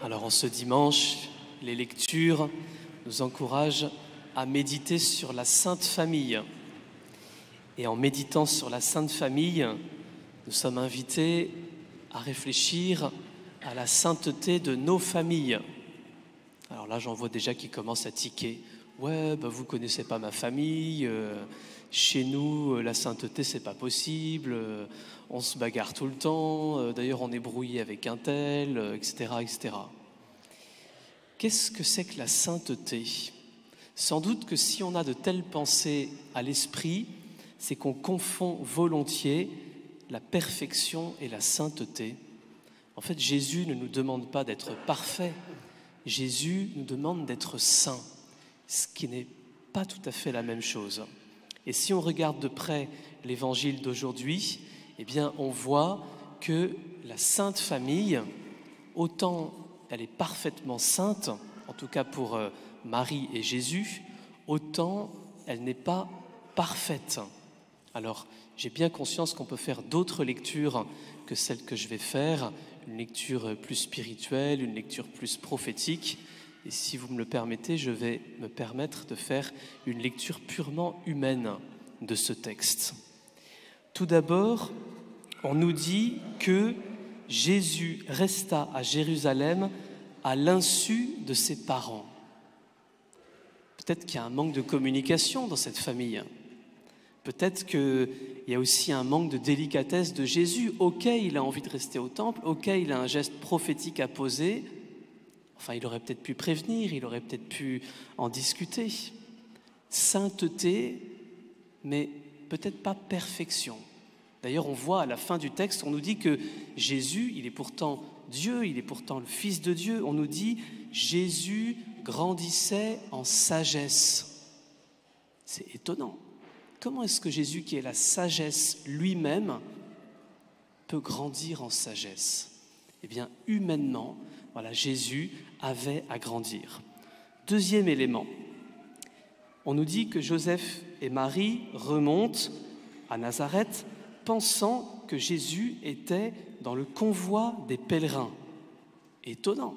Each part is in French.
Alors en ce dimanche, les lectures nous encouragent à méditer sur la Sainte Famille. Et en méditant sur la Sainte Famille, nous sommes invités à réfléchir à la sainteté de nos familles. Alors là, j'en vois déjà qui commencent à tiquer. Ouais, vous connaissez pas ma famille, chez nous, la sainteté, c'est pas possible, on se bagarre tout le temps, d'ailleurs on est brouillé avec un tel, etc., etc. Qu'est-ce que c'est que la sainteté ? Sans doute que si on a de telles pensées à l'esprit, c'est qu'on confond volontiers la perfection et la sainteté. En fait, Jésus ne nous demande pas d'être parfait, Jésus nous demande d'être saint, ce qui n'est pas tout à fait la même chose. Et si on regarde de près l'évangile d'aujourd'hui, eh bien, on voit que la Sainte Famille, autant elle est parfaitement sainte, en tout cas pour Marie et Jésus, autant elle n'est pas parfaite. Alors, j'ai bien conscience qu'on peut faire d'autres lectures que celle que je vais faire, une lecture plus spirituelle, une lecture plus prophétique. Et si vous me le permettez, je vais me permettre de faire une lecture purement humaine de ce texte. Tout d'abord, on nous dit que Jésus resta à Jérusalem à l'insu de ses parents. Peut-être qu'il y a un manque de communication dans cette famille. Peut-être qu'il y a aussi un manque de délicatesse de Jésus. Ok, il a envie de rester au temple, ok, il a un geste prophétique à poser. Enfin, il aurait peut-être pu prévenir, il aurait peut-être pu en discuter. Sainteté, mais peut-être pas perfection. D'ailleurs, on voit à la fin du texte, on nous dit que Jésus, il est pourtant Dieu, il est pourtant le Fils de Dieu. On nous dit Jésus grandissait en sagesse. C'est étonnant. Comment est-ce que Jésus, qui est la sagesse lui-même, peut grandir en sagesse ? Eh bien, humainement, voilà, Jésus avait à grandir. Deuxième élément, on nous dit que Joseph et Marie remontent à Nazareth pensant que Jésus était dans le convoi des pèlerins. Étonnant,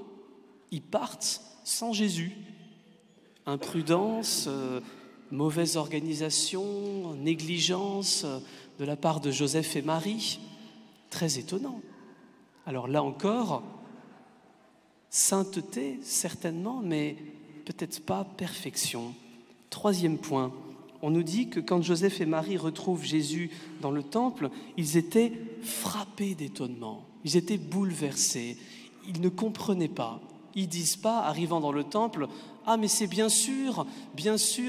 ils partent sans Jésus. Imprudence, mauvaise organisation, négligence de la part de Joseph et Marie. Très étonnant. Alors là encore, sainteté, certainement, mais peut-être pas perfection. Troisième point, on nous dit que quand Joseph et Marie retrouvent Jésus dans le temple, ils étaient frappés d'étonnement, ils étaient bouleversés, ils ne comprenaient pas. Ils ne disent pas, arrivant dans le temple, « Ah, mais c'est bien sûr,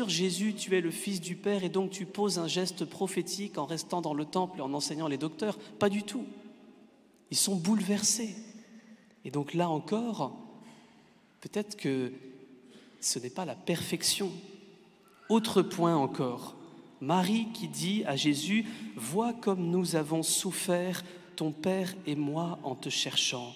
Jésus, tu es le Fils du Père et donc tu poses un geste prophétique en restant dans le temple et en enseignant les docteurs. » Pas du tout. Ils sont bouleversés. Et donc là encore, peut-être que ce n'est pas la perfection. Autre point encore, Marie qui dit à Jésus « Vois comme nous avons souffert, ton Père et moi, en te cherchant. »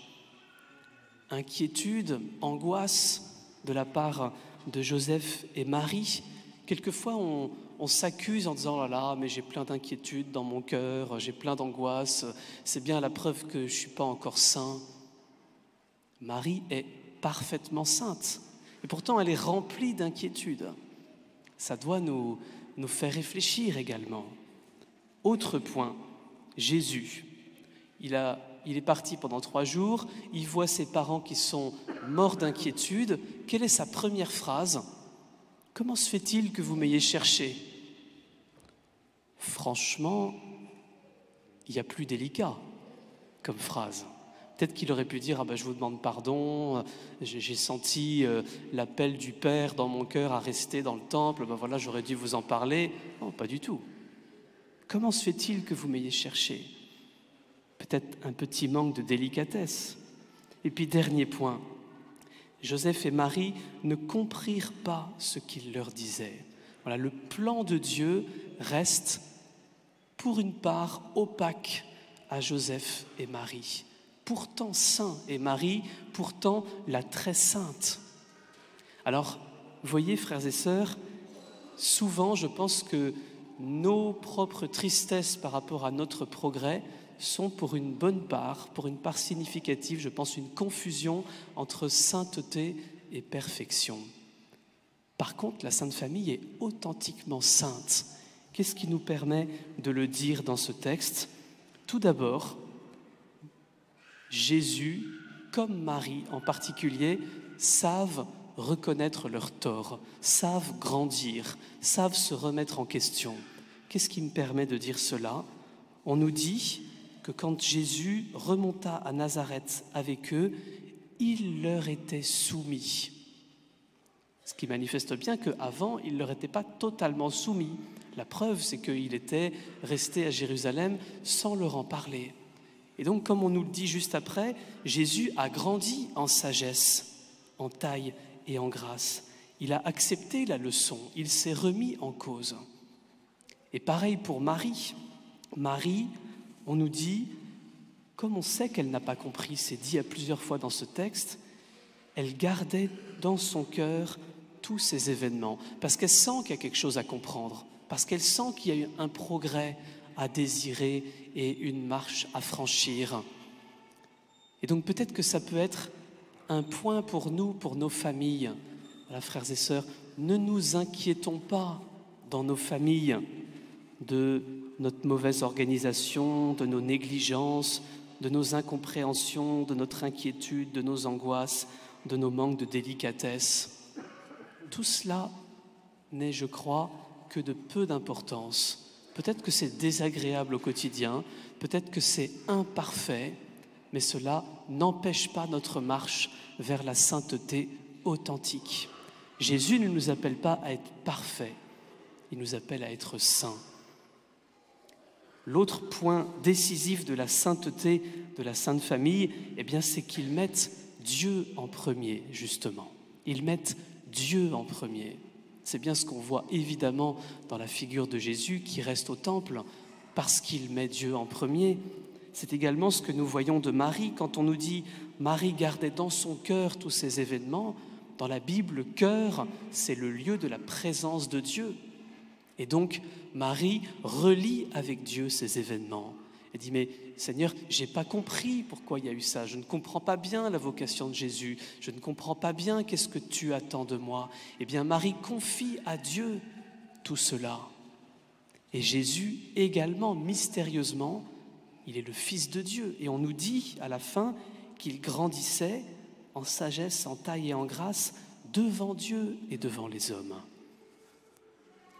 Inquiétude, angoisse de la part de Joseph et Marie. Quelquefois, on s'accuse en disant « Oh là là, mais j'ai plein d'inquiétudes dans mon cœur, j'ai plein d'angoisse, c'est bien la preuve que je ne suis pas encore saint. » Marie est parfaitement sainte et pourtant elle est remplie d'inquiétudes. Ça doit nous faire réfléchir également. Autre point, Jésus. Il est parti pendant 3 jours, il voit ses parents qui sont morts d'inquiétude. Quelle est sa première phrase ? « Comment se fait-il que vous m'ayez cherché ?» Franchement, il y a plus délicat comme phrase. Peut-être qu'il aurait pu dire « je vous demande pardon, j'ai senti l'appel du Père dans mon cœur à rester dans le temple, voilà, j'aurais dû vous en parler. » Non, pas du tout. « Comment se fait-il que vous m'ayez cherché ?» Peut-être un petit manque de délicatesse. Et puis dernier point, Joseph et Marie ne comprirent pas ce qu'il leur disait. Voilà, le plan de Dieu reste pour une part opaque à Joseph et Marie. Pourtant saint, et Marie, pourtant la très sainte. Alors, voyez, frères et sœurs, souvent je pense que nos propres tristesses par rapport à notre progrès sont pour une bonne part, pour une part significative, je pense, une confusion entre sainteté et perfection. Par contre, la Sainte Famille est authentiquement sainte. Qu'est-ce qui nous permet de le dire dans ce texte? Tout d'abord, Jésus, comme Marie en particulier, savent reconnaître leurs torts, savent grandir, savent se remettre en question. Qu'est-ce qui me permet de dire cela? On nous dit que quand Jésus remonta à Nazareth avec eux, il leur était soumis. Ce qui manifeste bien qu'avant, il ne leur était pas totalement soumis. La preuve, c'est qu'il était resté à Jérusalem sans leur en parler. Et donc, comme on nous le dit juste après, Jésus a grandi en sagesse, en taille et en grâce. Il a accepté la leçon, il s'est remis en cause. Et pareil pour Marie. Marie, on nous dit, comme on sait qu'elle n'a pas compris, c'est dit à plusieurs fois dans ce texte, elle gardait dans son cœur tous ces événements, parce qu'elle sent qu'il y a quelque chose à comprendre, parce qu'elle sent qu'il y a eu un progrès à désirer et une marche à franchir. Et donc peut-être que ça peut être un point pour nous, pour nos familles. Voilà, frères et sœurs, ne nous inquiétons pas dans nos familles de notre mauvaise organisation, de nos négligences, de nos incompréhensions, de notre inquiétude, de nos angoisses, de nos manques de délicatesse. Tout cela n'est, je crois, que de peu d'importance. Peut-être que c'est désagréable au quotidien, peut-être que c'est imparfait, mais cela n'empêche pas notre marche vers la sainteté authentique. Jésus ne nous appelle pas à être parfaits, il nous appelle à être saints. L'autre point décisif de la sainteté de la Sainte Famille, eh bien, c'est qu'ils mettent Dieu en premier, justement. Ils mettent Dieu en premier. C'est bien ce qu'on voit évidemment dans la figure de Jésus qui reste au temple parce qu'il met Dieu en premier. C'est également ce que nous voyons de Marie quand on nous dit « Marie gardait dans son cœur tous ces événements ». Dans la Bible, le cœur, c'est le lieu de la présence de Dieu. Et donc, Marie relie avec Dieu ces événements. Elle dit, mais Seigneur, je n'ai pas compris pourquoi il y a eu ça. Je ne comprends pas bien la vocation de Jésus. Je ne comprends pas bien qu'est-ce que tu attends de moi. Eh bien, Marie confie à Dieu tout cela. Et Jésus, également, mystérieusement, il est le Fils de Dieu. Et on nous dit à la fin qu'il grandissait en sagesse, en taille et en grâce devant Dieu et devant les hommes.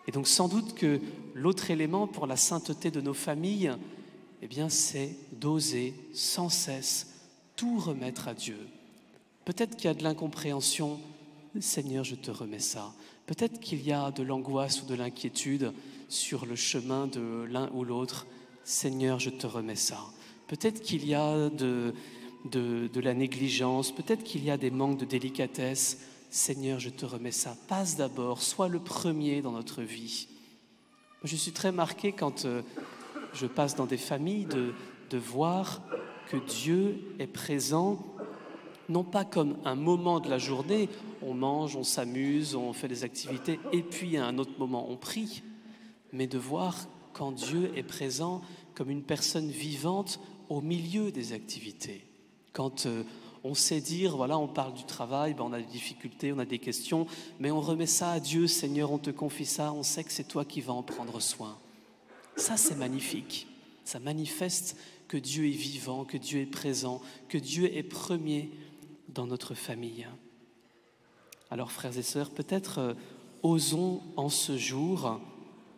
Et donc sans doute que l'autre élément pour la sainteté de nos familles, eh bien, c'est d'oser sans cesse tout remettre à Dieu. Peut-être qu'il y a de l'incompréhension, Seigneur, je te remets ça. Peut-être qu'il y a de l'angoisse ou de l'inquiétude sur le chemin de l'un ou l'autre, Seigneur, je te remets ça. Peut-être qu'il y a de la négligence, peut-être qu'il y a des manques de délicatesse, Seigneur, je te remets ça. Passe d'abord, sois le premier dans notre vie. Je suis très marqué quand je passe dans des familles de voir que Dieu est présent, non pas comme un moment de la journée, on mange, on s'amuse, on fait des activités, et puis à un autre moment on prie, mais de voir quand Dieu est présent comme une personne vivante au milieu des activités. Quand on sait dire, voilà, on parle du travail, on a des difficultés, on a des questions, mais on remet ça à Dieu, Seigneur, on te confie ça, on sait que c'est toi qui vas en prendre soin. Ça, c'est magnifique. Ça manifeste que Dieu est vivant, que Dieu est présent, que Dieu est premier dans notre famille. Alors, frères et sœurs, peut-être osons en ce jour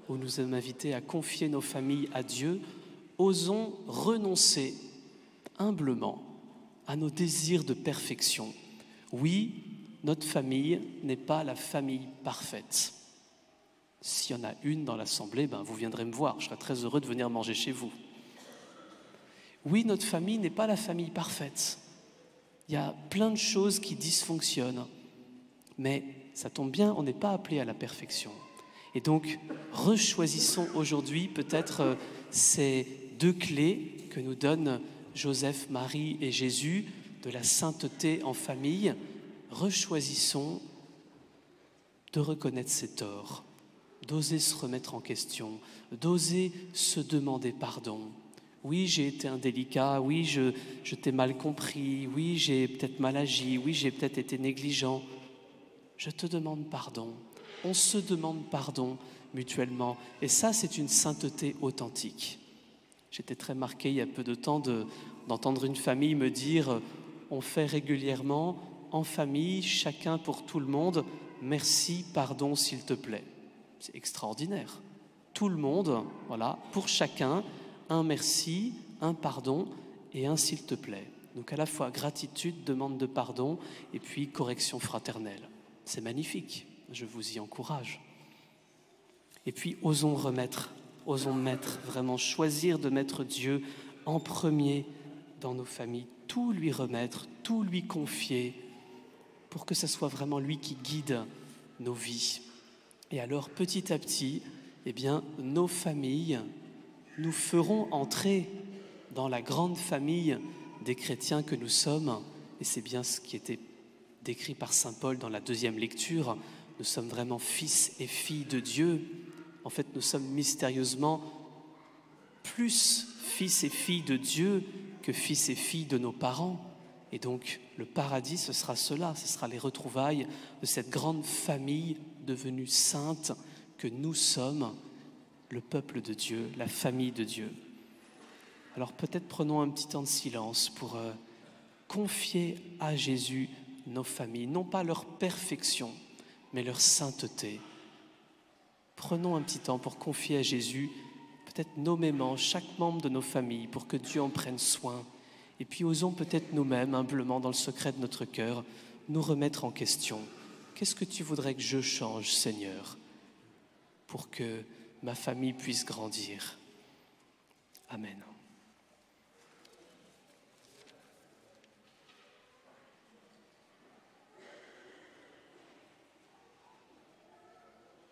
où nous sommes invités à confier nos familles à Dieu, osons renoncer humblement à nos désirs de perfection. Oui, notre famille n'est pas la famille parfaite. S'il y en a une dans l'assemblée, vous viendrez me voir, je serai très heureux de venir manger chez vous. Oui, notre famille n'est pas la famille parfaite. Il y a plein de choses qui dysfonctionnent, mais ça tombe bien, on n'est pas appelé à la perfection. Et donc, rechoisissons aujourd'hui peut-être ces deux clés que nous donnent Joseph, Marie et Jésus de la sainteté en famille. Rechoisissons de reconnaître ses torts, d'oser se remettre en question, d'oser se demander pardon. Oui, j'ai été indélicat, oui, je t'ai mal compris, oui, j'ai peut-être mal agi, oui, j'ai peut-être été négligent. Je te demande pardon. On se demande pardon mutuellement. Et ça, c'est une sainteté authentique. J'étais très marqué il y a peu de temps d'entendre une famille me dire « On fait régulièrement, en famille, chacun pour tout le monde, merci, pardon, s'il te plaît ». C'est extraordinaire. Tout le monde, voilà, pour chacun, un merci, un pardon et un s'il te plaît. Donc à la fois gratitude, demande de pardon et puis correction fraternelle. C'est magnifique, je vous y encourage. Et puis osons mettre, vraiment choisir de mettre Dieu en premier dans nos familles, tout lui remettre, tout lui confier, pour que ce soit vraiment lui qui guide nos vies. Et alors petit à petit, eh bien, nos familles nous feront entrer dans la grande famille des chrétiens que nous sommes, et c'est bien ce qui était décrit par saint Paul dans la deuxième lecture. Nous sommes vraiment fils et filles de Dieu. En fait, nous sommes mystérieusement plus fils et filles de Dieu que fils et filles de nos parents. Et donc, le paradis, ce sera cela, ce sera les retrouvailles de cette grande famille devenue sainte que nous sommes, le peuple de Dieu, la famille de Dieu. Alors peut-être prenons un petit temps de silence pour confier à Jésus nos familles, non pas leur perfection, mais leur sainteté. Prenons un petit temps pour confier à Jésus, peut-être nommément, chaque membre de nos familles, pour que Dieu en prenne soin. Et puis osons peut-être nous-mêmes, humblement, dans le secret de notre cœur, nous remettre en question. Qu'est-ce que tu voudrais que je change, Seigneur, pour que ma famille puisse grandir? Amen.